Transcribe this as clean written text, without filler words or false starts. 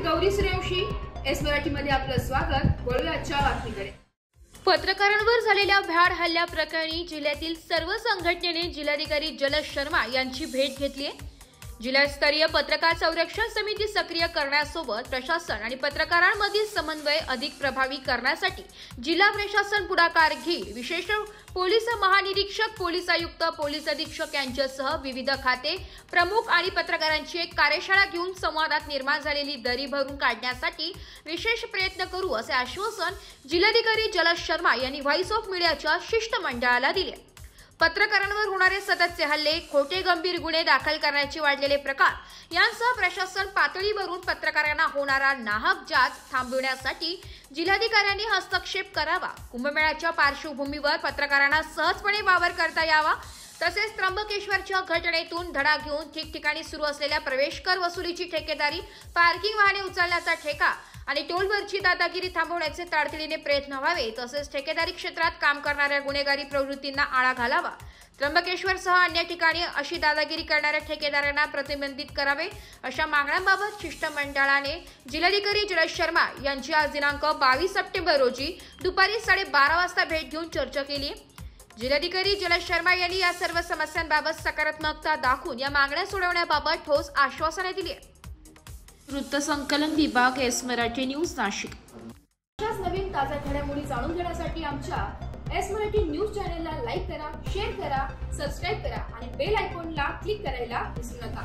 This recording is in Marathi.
गौरी सूर्यवंशी एस मराठीमध्ये आपलं स्वागत। वळूया आजच्या बातमीकडे। पत्रकारांवर झालेल्या भ्याड हल्ल्याप्रकरणी जिल्ह्यातील सर्व संघटनेने जिल्हाधिकारी जलज शर्मा यांची भेट घेतली आहे। जिल्हास्तरीय पत्रकार संरक्षण समिती सक्रिय करण्यासोबत प्रशासन आणि पत्रकारांमधील समन्वय अधिक प्रभावी करण्यासाठी जिल्हा प्रशासन पुढाकार घेईल। विशेष पोलीस महानिरीक्षक, पोलीस आयुक्त, पोलीस अधीक्षक यांच्यासह विविध खाते प्रमुख आणि पत्रकारांची एक कार्यशाळा घेऊन संवादात निर्माण झालेली दरी भरून काढण्यासाठी विशेष प्रयत्न करू, असे आश्वासन जिल्हाधिकारी जलज शर्मा यांनी व्हॉइस ऑफ मीडियाच्या शिष्टमंडळाला दिले। पत्रकारांवर होणारे सततचे हल्ले, खोटे गंभीर गुन्हे दाखल करण्याचे वाढलेले प्रकार यांसह प्रशासन पातळीवरून पत्रकारांना होणारा नाहक जाच थांबविण्यासाठी जिल्हाधिकाऱ्यांनी हस्तक्षेप करावा। कुंभमेळ्याच्या पार्श्वभूमीवर पत्रकारांना सहजपणे वावर करता यावा, तसेच त्र्यंबकेश्वरच्या घटनेतून धडा घेऊन ठिकठिकाणी सुरू असलेल्या प्रवेश कर वसुलीची ठेकेदारी, पार्किंग वाहने उचलण्याचा ठेका आणि टोलवरची दादागिरी थांबवण्याचे तातडीने प्रयत्न व्हावे, तसेच ठेकेदारी क्षेत्रात काम करणाऱ्या गुन्हेगारी प्रवृत्तींना आळा घालावा। त्र्यंबकेश्वरसह अन्य ठिकाणी अशी दादागिरी करणाऱ्या ठेकेदारांना प्रतिबंधित करावे, अशा मागण्यांबाबत शिष्टमंडळाने जिल्हाधिकारी जलज शर्मा यांची आज दिनांक 22 सप्टेंबर रोजी दुपारी 12:30 वाजता भेट घेऊन चर्चा केली। जिल्हाधिकारी जलज शर्मा यांनी या सर्व समस्यांबाबत सकारात्मकता दाखवून या मागण्या सोडवण्याबाबत ठोस आश्वासने दिली। वृत्तसंकलन विभाग, एस मराठी न्यूज, नाशिक। अशाच नवीन ताज्या घडामोडी जाणून घेण्यासाठी आमच्या एस मराठी न्यूज चॅनलला लाईक करा, शेअर करा, सबस्क्राइब करा आणि बेल आयकॉनला क्लिक करायला विसरू नका।